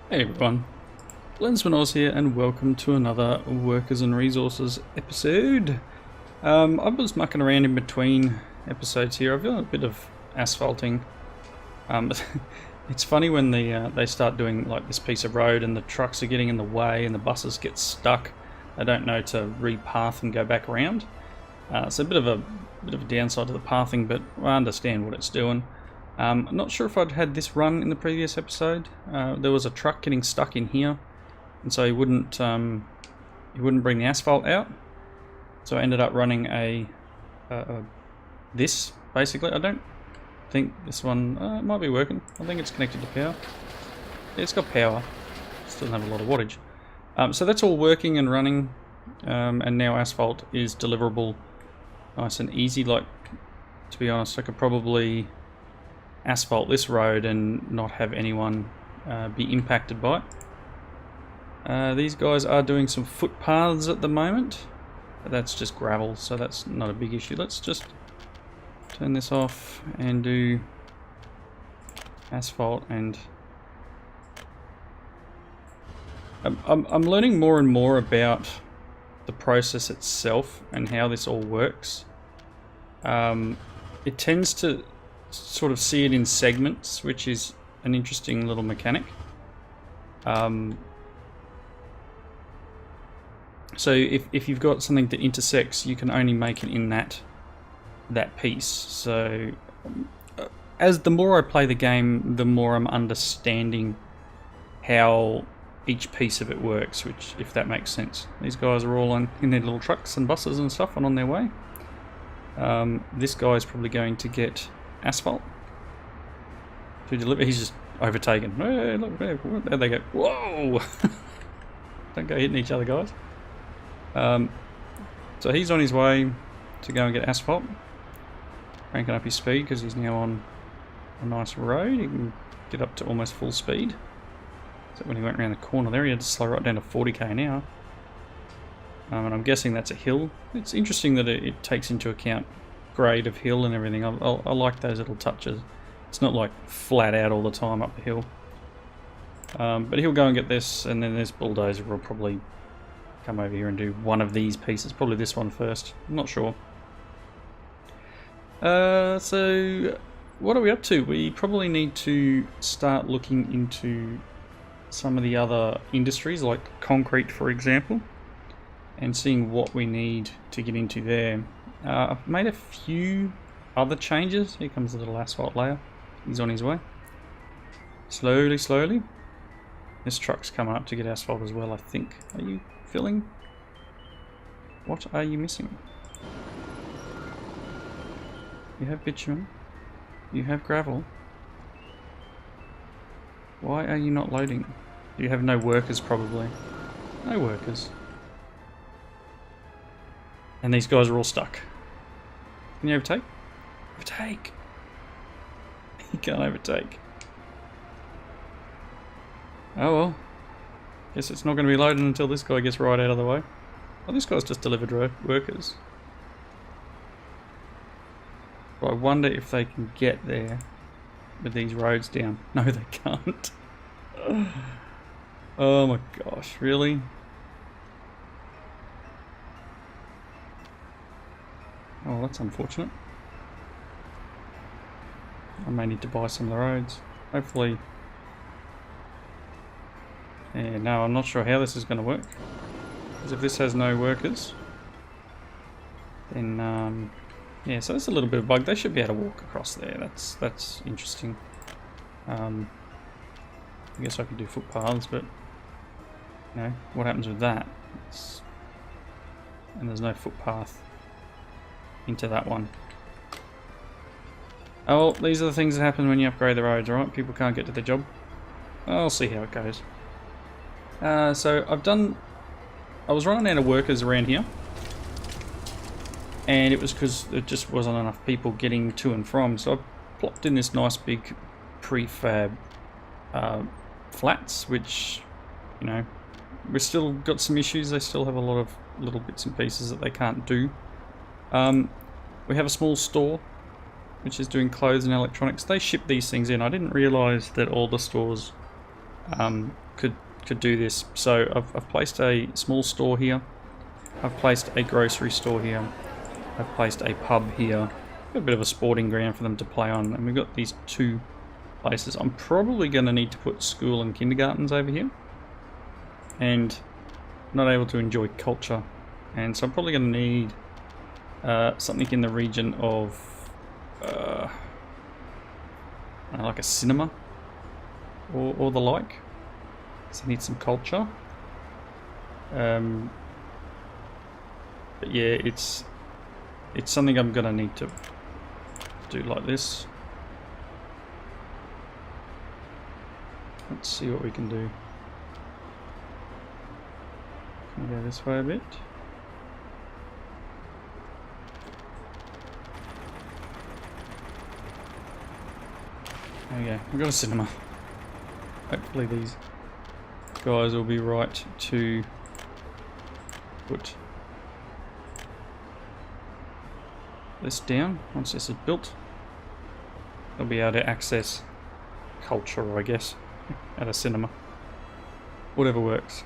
Hey everyone, Lensmanoz here and welcome to another Workers and Resources episode. I was mucking around in between episodes here. I've done a bit of asphalting. It's funny when they start doing like this piece of road and the trucks are getting in the way and the buses get stuck. They don't know to repath and go back around. It's a bit of a downside to the pathing, but I understand what it's doing. I'm not sure if I'd had this run in the previous episode. There was a truck getting stuck in here, and so he wouldn't bring the asphalt out. So I ended up running this basically. I don't think this one it might be working. I think it's connected to power. Yeah, it's got power. Still doesn't have a lot of wattage. So that's all working and running, and now asphalt is deliverable, nice and easy. Like, to be honest, I could probably asphalt this road and not have anyone be impacted by it. These guys are doing some footpaths at the moment, but that's just gravel, so that's not a big issue. Let's just turn this off and do asphalt. And I'm learning more and more about the process itself and how this all works. It tends to sort of see it in segments, which is an interesting little mechanic. So if you've got something that intersects, you can only make it in that piece. So as the more I play the game, the more I'm understanding how each piece of it works, which, if that makes sense. These guys are all in their little trucks and buses and stuff and on their way. This guy is probably going to get asphalt to deliver. He's just overtaken. Hey, look, there they go. Whoa! Don't go hitting each other, guys. So he's on his way to go and get asphalt, cranking up his speed because he's now on a nice road. He can get up to almost full speed. So when he went around the corner there, he had to slow right down to 40k an hour. And I'm guessing that's a hill. It's interesting that it takes into account grade of hill and everything. I like those little touches. It's not like flat out all the time up the hill. But he'll go and get this, and then this bulldozer will probably come over here and do one of these pieces. Probably this one first. I'm not sure. So what are we up to? We probably need to start looking into some of the other industries, like concrete, for example, and seeing what we need to get into there. I've made a few other changes. Here comes the little asphalt layer. He's on his way. Slowly, slowly. This truck's coming up to get asphalt as well, I think. Are you filling? What are you missing? You have bitumen. You have gravel. Why are you not loading? You have no workers, probably. No workers. And these guys are all stuck. Can you overtake? Overtake! You can't overtake. Oh well. Guess it's not going to be loaded until this guy gets right out of the way. Well, this guy's just delivered workers. But I wonder if they can get there with these roads down. No, they can't. Oh my gosh, really? Oh, that's unfortunate. I may need to buy some of the roads. Hopefully. Yeah, no, I'm not sure how this is going to work. Because if this has no workers, then yeah, so that's a little bit of a bug. They should be able to walk across there. That's interesting. I guess I could do footpaths, but you know, what happens with that? And there's no footpath into that one. Oh well, these are the things that happen when you upgrade the roads, alright? People can't get to their job. I'll see how it goes. So I was running out of workers around here, and it was because there just wasn't enough people getting to and from, so I plopped in this nice big prefab flats, which, you know, we've still got some issues. They still have a lot of little bits and pieces that they can't do. We have a small store which is doing clothes and electronics. They ship these things in. I didn't realise that all the stores could do this. So I've placed a small store here. I've placed a grocery store here. I've placed a pub here. Got a bit of a sporting ground for them to play on, and we've got these 2 places. I'm probably going to need to put school and kindergartens over here, and not able to enjoy culture, and so I'm probably going to need something in the region of like a cinema or the like. So I need some culture. But yeah, it's something I'm gonna need to do like this. Let's see what we can do. Can we go this way a bit? There we go, we've got a cinema. Hopefully these guys will be right to put this down. Once this is built, they'll be able to access culture, I guess, at a cinema. Whatever works.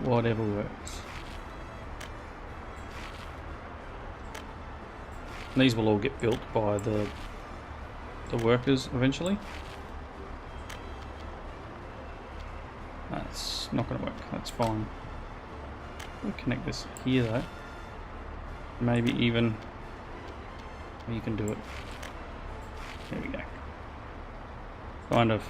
Whatever works. These will all get built by the workers eventually. That's not going to work. That's fine. We'll connect this here though. Maybe even you can do it. There we go. Kind of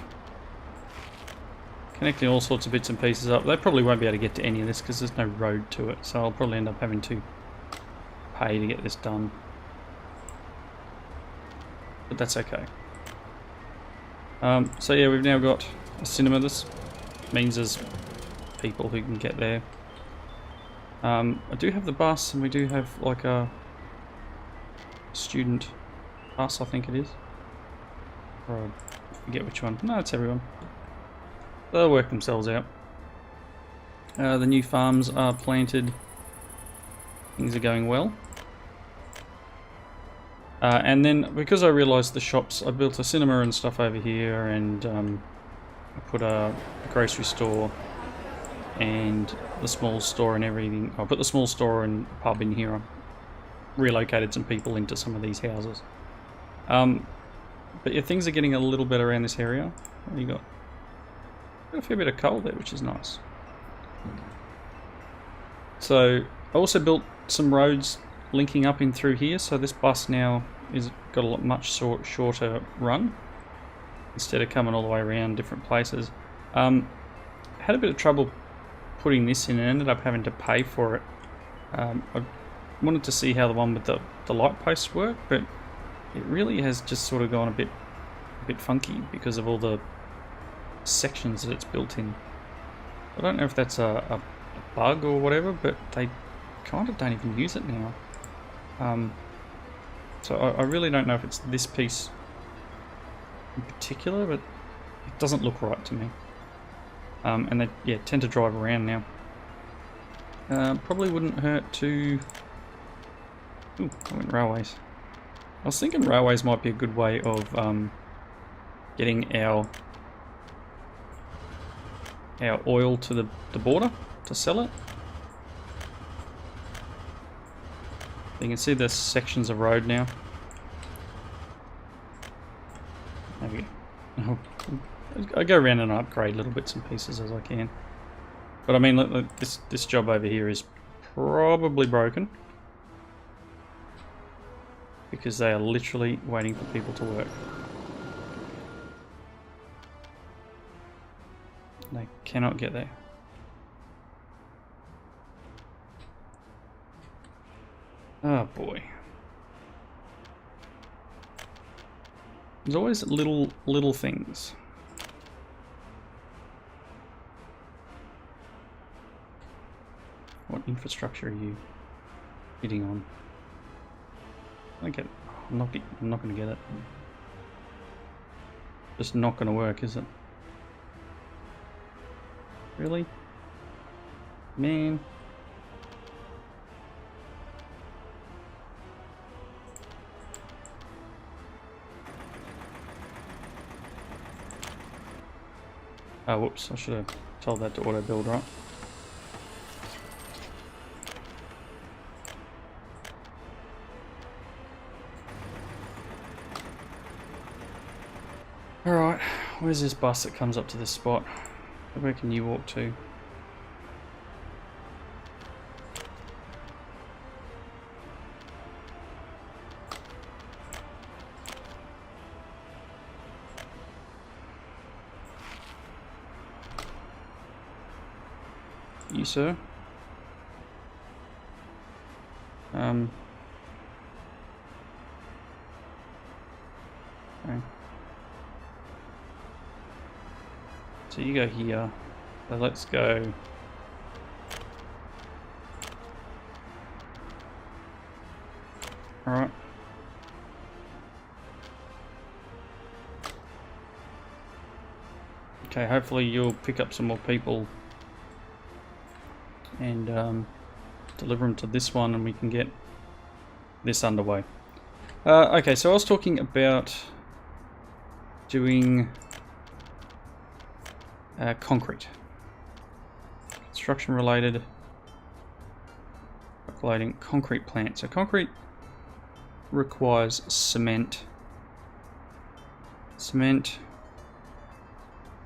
connecting all sorts of bits and pieces up. They probably won't be able to get to any of this because there's no road to it, so I'll probably end up having to pay to get this done. But that's okay. So yeah, we've now got a cinema. This means there's people who can get there. I do have the bus, and we do have like a student bus, I think it is. Or I forget which one. No, it's everyone. They'll work themselves out. The new farms are planted. Things are going well. And then, because I realised the shops, I built a cinema and stuff over here, and I put a grocery store and the small store and everything. I put the small store and pub in here. I relocated some people into some of these houses. But yeah, things are getting a little better around this area. You got a fair bit of coal there, which is nice. So I also built some roads linking up in through here, so this bus now is got a much shorter run instead of coming all the way around different places. Had a bit of trouble putting this in and ended up having to pay for it. I wanted to see how the one with the light posts work, but it really has just sort of gone a bit funky because of all the sections that it's built in. I don't know if that's a bug or whatever, but they kind of don't even use it now. So I really don't know if it's this piece in particular, but it doesn't look right to me. And they tend to drive around now. Probably wouldn't hurt to... Ooh, I went railways. I was thinking railways might be a good way of getting our oil to the border to sell it. You can see the sections of road now. There we go. I go around and upgrade little bits and pieces as I can. But I mean, look, this job over here is probably broken. Because they are literally waiting for people to work. They cannot get there. Oh boy. There's always little things. What infrastructure are you hitting on? I get. I'm not going to get it. Just not going to work, is it? Really? Man. Oh, whoops, I should have told that to auto build, right? Alright, where's this bus that comes up to this spot? Where can you walk to? You, sir? Okay. So you go here. So let's go. Alright. Okay, hopefully you'll pick up some more people and deliver them to this one and we can get this underway. Okay, so I was talking about doing concrete. Construction related. Calculating concrete plant. So concrete requires cement. Cement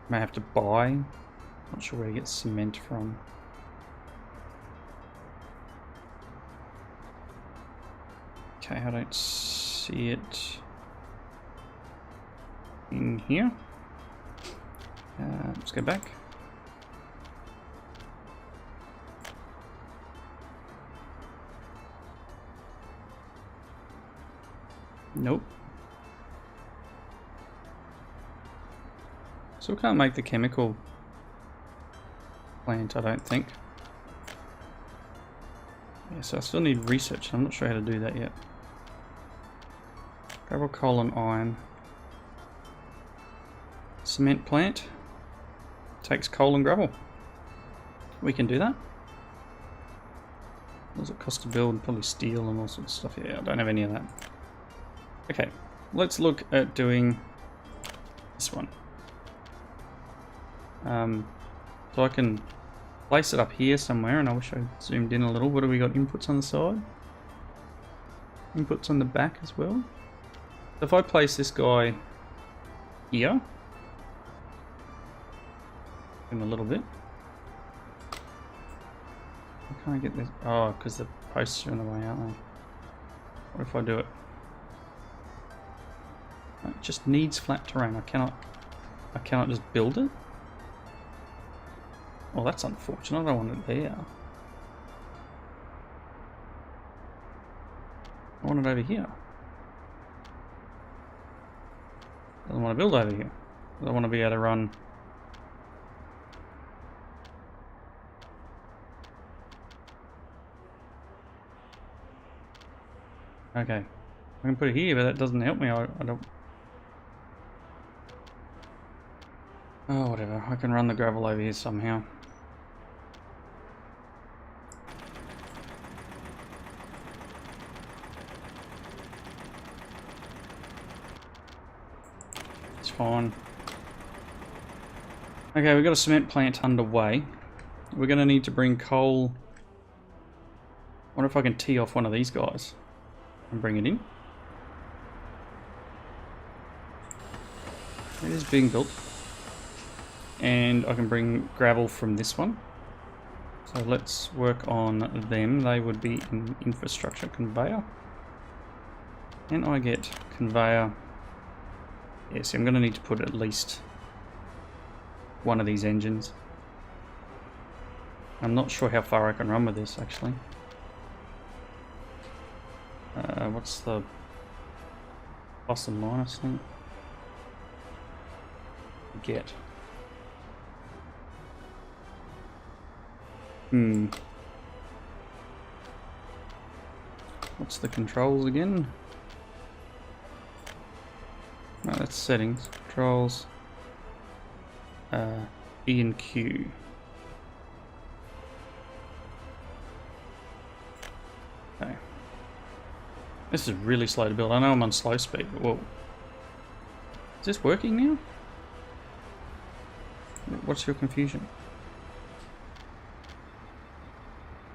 may have to buy. Not sure where to get cement from. Okay, I don't see it in here. Let's go back. Nope. So we can't make the chemical plant, I don't think. Yeah, so I still need research. I'm not sure how to do that yet. Gravel, coal and iron. Cement plant. Takes coal and gravel. We can do that. What does it cost to build? Probably steel and all sorts of stuff. Yeah, I don't have any of that. Okay, let's look at doing this one. So I can place it up here somewhere, and I wish I zoomed in a little. What do we got? Inputs on the side? Inputs on the back as well? So if I place this guy here, him a little bit. How can I get this? Oh, because the posts are in the way, aren't they? What if I do it? It just needs flat terrain. I cannot just build it. Well, that's unfortunate. I don't want it there. I want it over here. I don't want to build over here. I don't want to be able to run. Okay. I can put it here, but that doesn't help me. I don't. Oh, whatever. I can run the gravel over here somehow. It's fine. Okay, we've got a cement plant underway. We're going to need to bring coal. I wonder if I can tee off one of these guys and bring it in. It is being built. And I can bring gravel from this one. So let's work on them. They would be in infrastructure conveyor. And I get conveyor. Yes, I'm going to need to put at least one of these engines. I'm not sure how far I can run with this actually. What's the plus and minus thing? Get. What's the controls again? No, that's settings. Controls. E and Q. Okay. This is really slow to build. I know I'm on slow speed, but whoa. Is this working now? What's your confusion?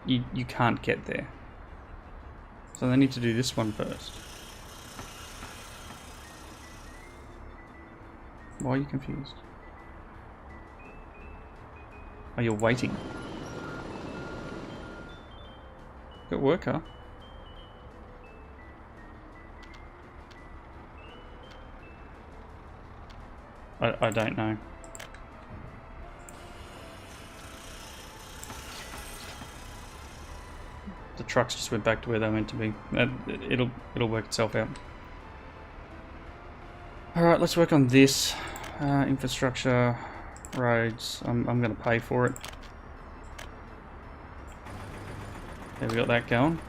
You can't get there. So they need to do this one first. Why are you confused? Oh, you're waiting. Good worker. I don't know. The trucks just went back to where they were meant to be. It'll work itself out. All right, let's work on this infrastructure, roads. I'm going to pay for it. There, we got that going.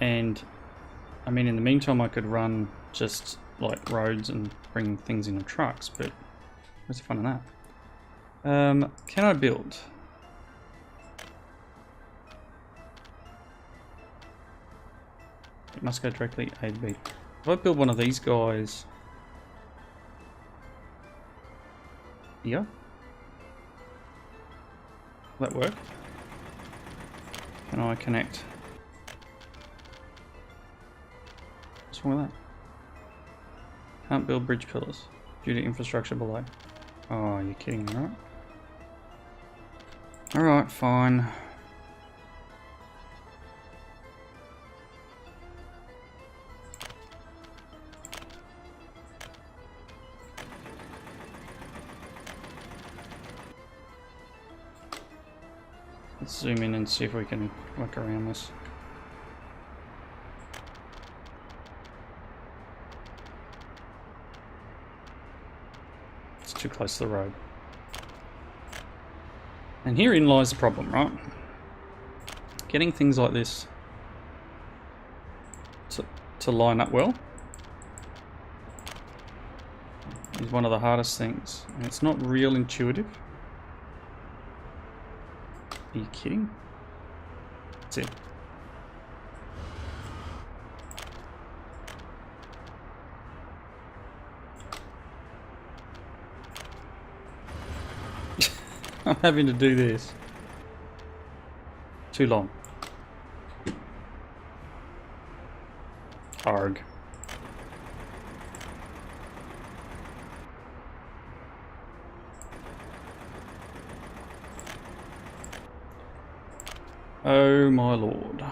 And I mean, in the meantime, I could run just like roads and bring things in the trucks, but what's the fun in that? Can I build? It must go directly A to B. If I build one of these guys here, will that work? Can I connect? What's wrong with that? Can't build bridge pillars due to infrastructure below. Oh, you're kidding me, right? Alright, fine. Let's zoom in and see if we can work around this. It's too close to the road. And herein lies the problem, right? Getting things like this to line up well is one of the hardest things. And it's not real intuitive. Are you kidding? That's it. I'm having to do this. Too long. Arg. Oh my lord.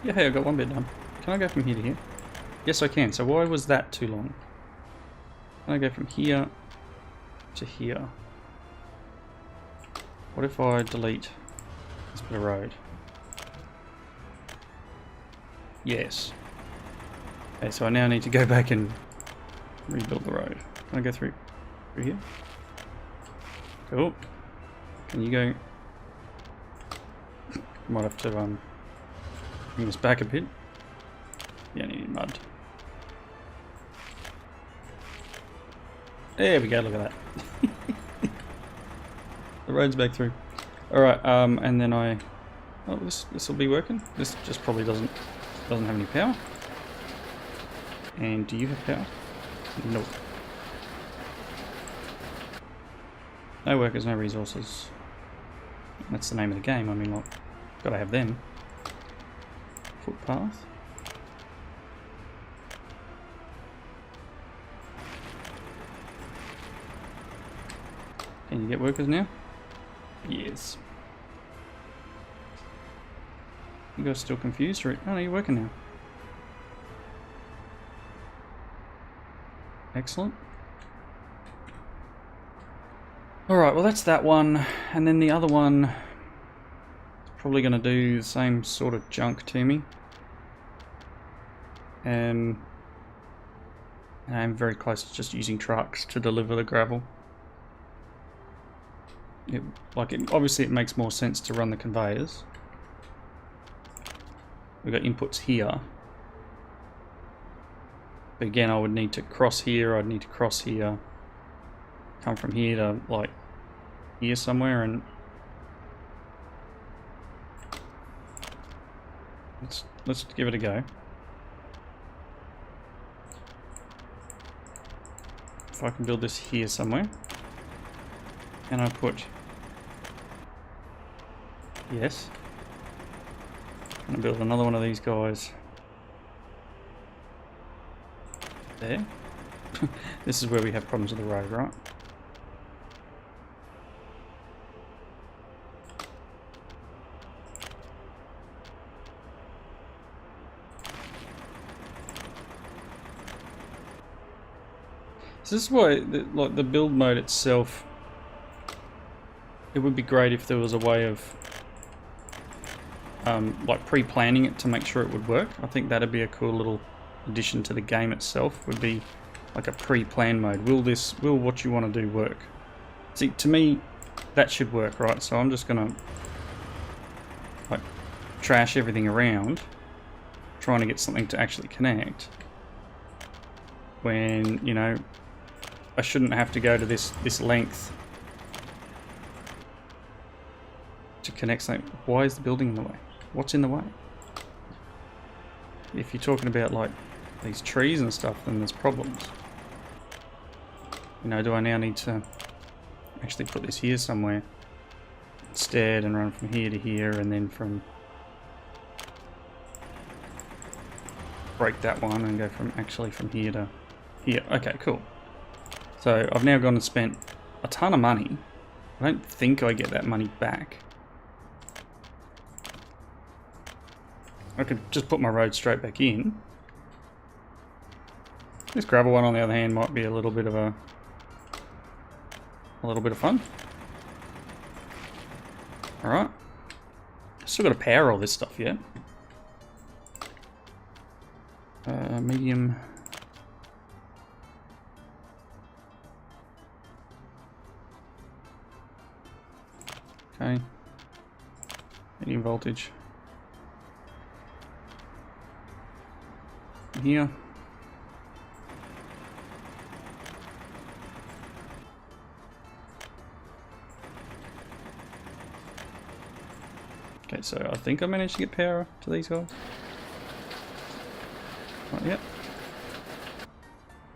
Yeah, hey, I got one bit done. Can I go from here to here? Yes, I can. So why was that too long? Can I go from here to here? What if I delete this bit of road? Yes. Okay, so I now need to go back and rebuild the road. Can I go through here? Cool. Can you go? Might have to bring this back a bit. Yeah, I need mud. There we go, look at that. The road's back through. Alright, and then oh, this will be working. This just probably doesn't have any power. And do you have power? Nope. No workers, no resources. That's the name of the game. I mean, like, gotta have them. Footpath. Can you get workers now? Yes. You guys still confused? Or, oh no, you're working now. Excellent. Alright, well that's that one. And then the other one is probably going to do the same sort of junk to me. I'm very close to just using trucks to deliver the gravel. Obviously it makes more sense to run the conveyors. We've got inputs here. But again, I would need to cross here, I'd need to cross here. Come from here to, like, here somewhere, and Let's give it a go. If I can build this here somewhere. And I put... Yes. I'm going to build another one of these guys. There. This is where we have problems with the road, right? So this is why, like the build mode itself, it would be great if there was a way of like pre-planning it to make sure it would work. I think that'd be a cool little addition to the game itself, would be like a pre-plan mode. Will what you want to do work? See, to me, that should work, right? So I'm just gonna like trash everything around, trying to get something to actually connect. When, you know, I shouldn't have to go to this length to connect something. Why is the building in the way? What's in the way? If you're talking about like these trees and stuff, then there's problems. You know, do I now need to actually put this here somewhere instead and run from here to here and then from break that one and go from here to here. Okay, cool. So I've now gone and spent a ton of money. I don't think I get that money back. I could just put my road straight back in. This gravel one, on the other hand, might be a little bit of fun. All right. Still got to power all this stuff yet. Medium. Okay. Medium voltage. Here. Okay, so I think I managed to get power to these guys. Not yet.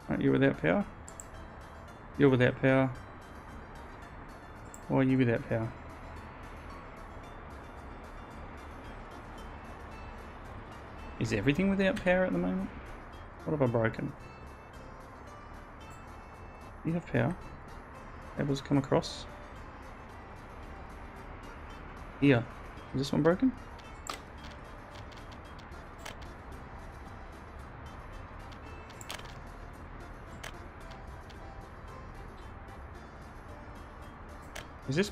Aren't you without power? You're without power. Why are you without power? Is everything without power at the moment? What have I broken? You have power. Able to come across. Here. Is this one broken? Is this?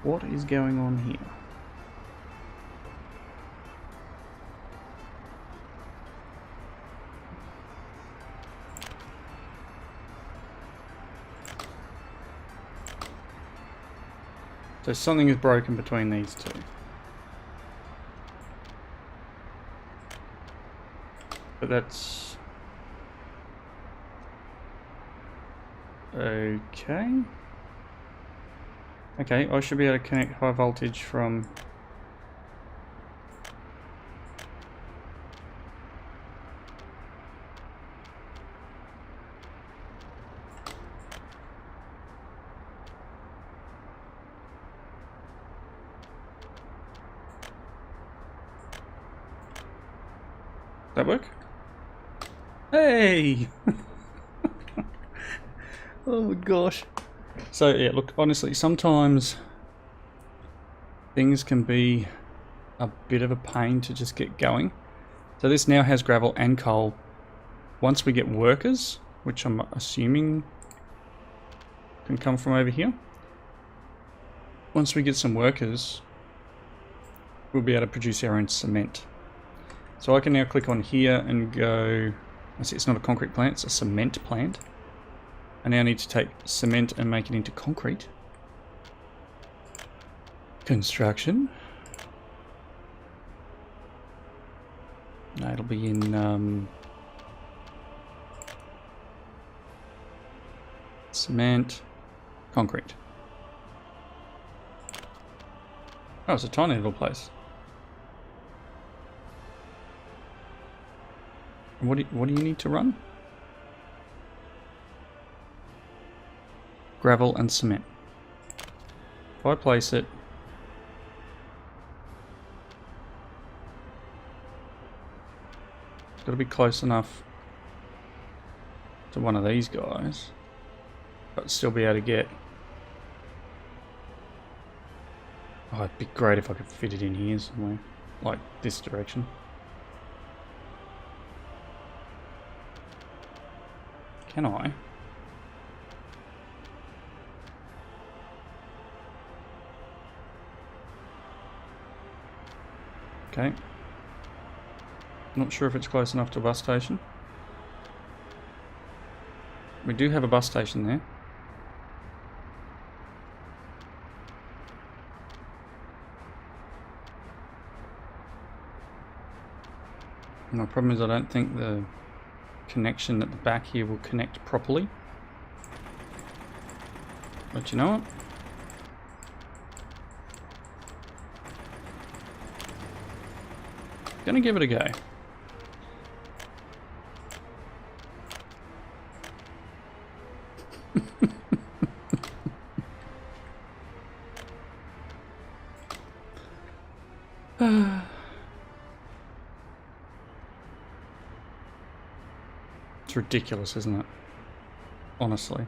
What is going on here? So something is broken between these two. But that's... okay. Okay, I should be able to connect high voltage from... that work? Hey! Oh my gosh. So yeah, look, honestly, sometimes things can be a bit of a pain to just get going. So this now has gravel and coal. Once we get workers, which I'm assuming can come from over here. Once we get some workers, we'll be able to produce our own cement. So I can now click on here and go, I see it's not a concrete plant, it's a cement plant. I now need to take cement and make it into concrete. Construction. No, it'll be in cement, concrete. Oh, it's a tiny little place. And what do you need to run? Gravel and cement. If I place it, it's got to be close enough to one of these guys, but still be able to get. Oh, it'd be great if I could fit it in here somewhere, like this direction. Can I? Okay. Not sure if it's close enough to a bus station. We do have a bus station there. My problem is I don't think the connection at the back here will connect properly. But you know what? Gonna give it a go. It's ridiculous, isn't it? Honestly.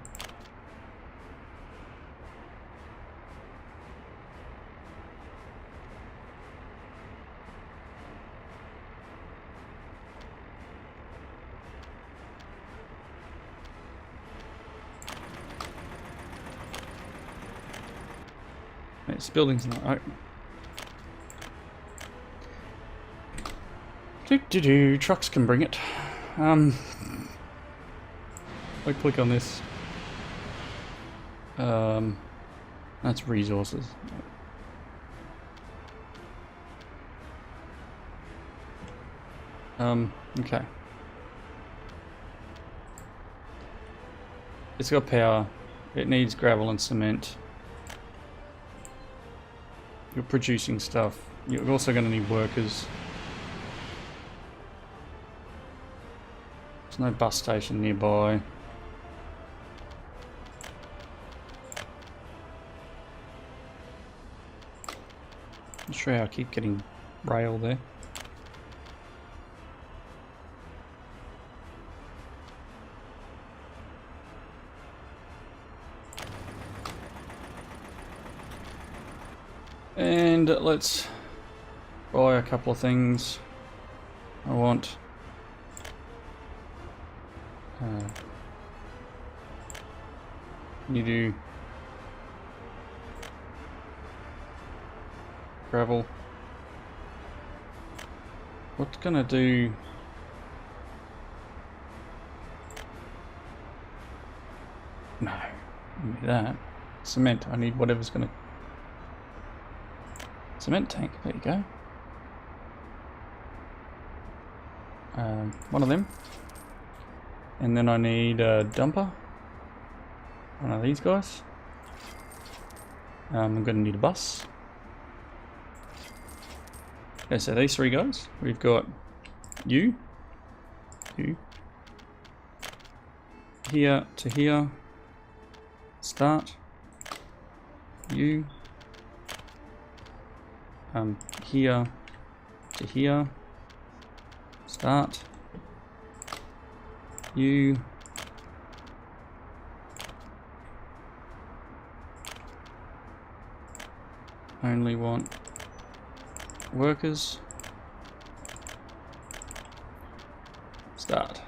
This building's not open. Trucks can bring it. I click on this. That's resources. Okay. It's got power. It needs gravel and cement. You're producing stuff. You're also going to need workers. There's no bus station nearby. Not sure how I keep getting rail there. And let's buy a couple of things. I want you do gravel. What's gonna do? No, give me that. Cement. I need whatever's gonna. Cement tank. There you go. One of them. And then I need a dumper. One of these guys. I'm going to need a bus. Okay, so these three guys. We've got you. Here to here. Start. You. Here to here. Start. You. Only want workers. Start.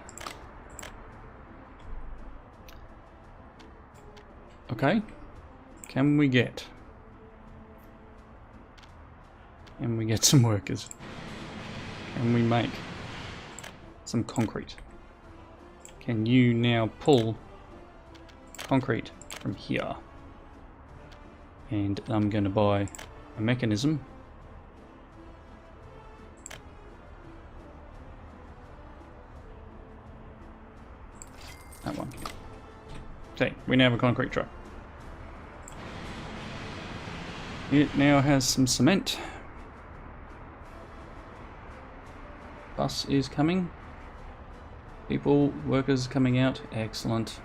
Okay. Can we get some workers? Can we make some concrete? Can you now pull concrete from here? And I'm going to buy a mechanism. That one. Okay, we now have a concrete truck. It now has some cement. Bus is coming. People, workers coming out. Excellent.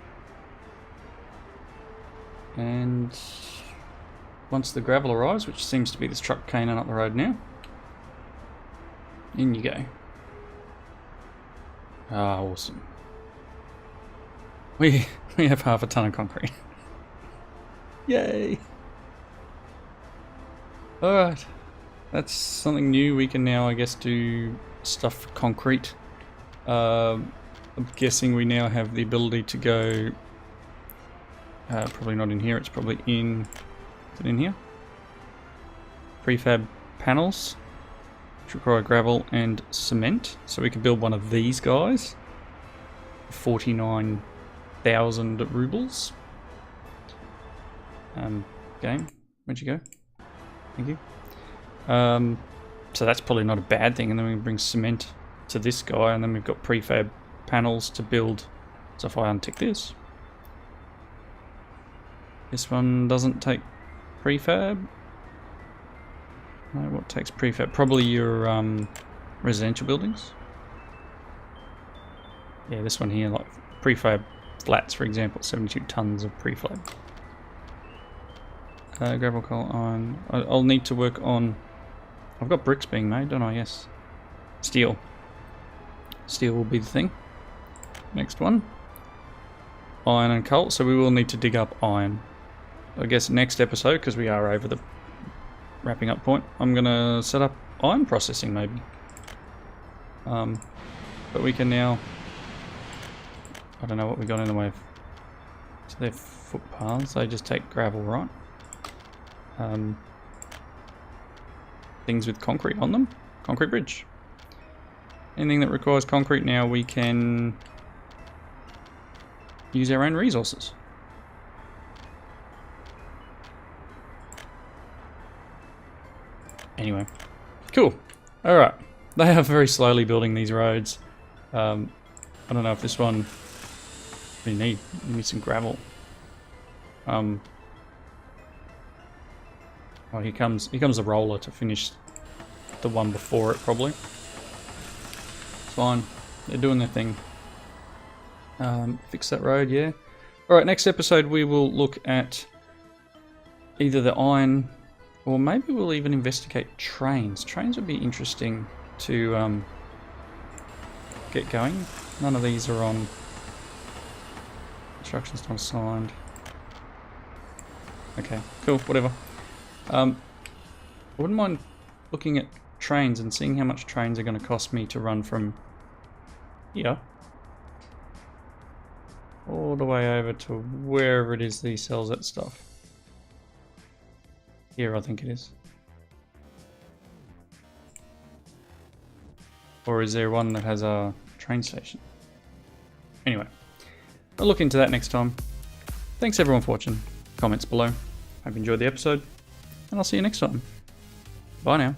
And once the gravel arrives, which seems to be this truck caning up the road now, in you go. Ah, awesome. We have half a ton of concrete. Yay! Alright. That's something new. We can now, I guess, do stuff for concrete. I'm guessing we now have the ability to go... probably not in here, it's probably in... Is it in here? Prefab panels, which require gravel and cement. So we can build one of these guys. 49,000 rubles. Game, where'd you go? Thank you. So that's probably not a bad thing, and then we can bring cement to this guy, and then we've got prefab panels to build. So if I untick this one doesn't take prefab. No, what takes prefab? Probably your residential buildings. Yeah, this one here, like prefab flats, for example, 72 tons of prefab. Gravel, coal, iron. I'll need to work on... I've got bricks being made, don't I? Yes. Steel. Steel will be the thing. Next one. Iron and coal. So we will need to dig up iron. I guess next episode, because we are over the wrapping up point, I'm going to set up iron processing maybe. But we can now... I don't know what we got in the way of... So they're footpaths. They just take gravel, right? Things with concrete on them. Concrete bridge. Anything that requires concrete now, we can use our own resources. Anyway, cool. Alright, they are very slowly building these roads. I don't know if this one we need some gravel. Oh, here comes the roller to finish the one before it, probably. It's fine. They're doing their thing. Fix that road, yeah. Alright, next episode we will look at either the iron, or maybe we'll even investigate trains. Trains would be interesting to get going. None of these are on. Instructions not signed. Okay, cool, whatever. I wouldn't mind looking at trains and seeing how much trains are going to cost me to run from here all the way over to wherever it is that he sells that stuff. Here, I think it is. Or is there one that has a train station? Anyway, I'll look into that next time. Thanks everyone for watching. Comments below. Hope you enjoyed the episode, and I'll see you next time. Bye now.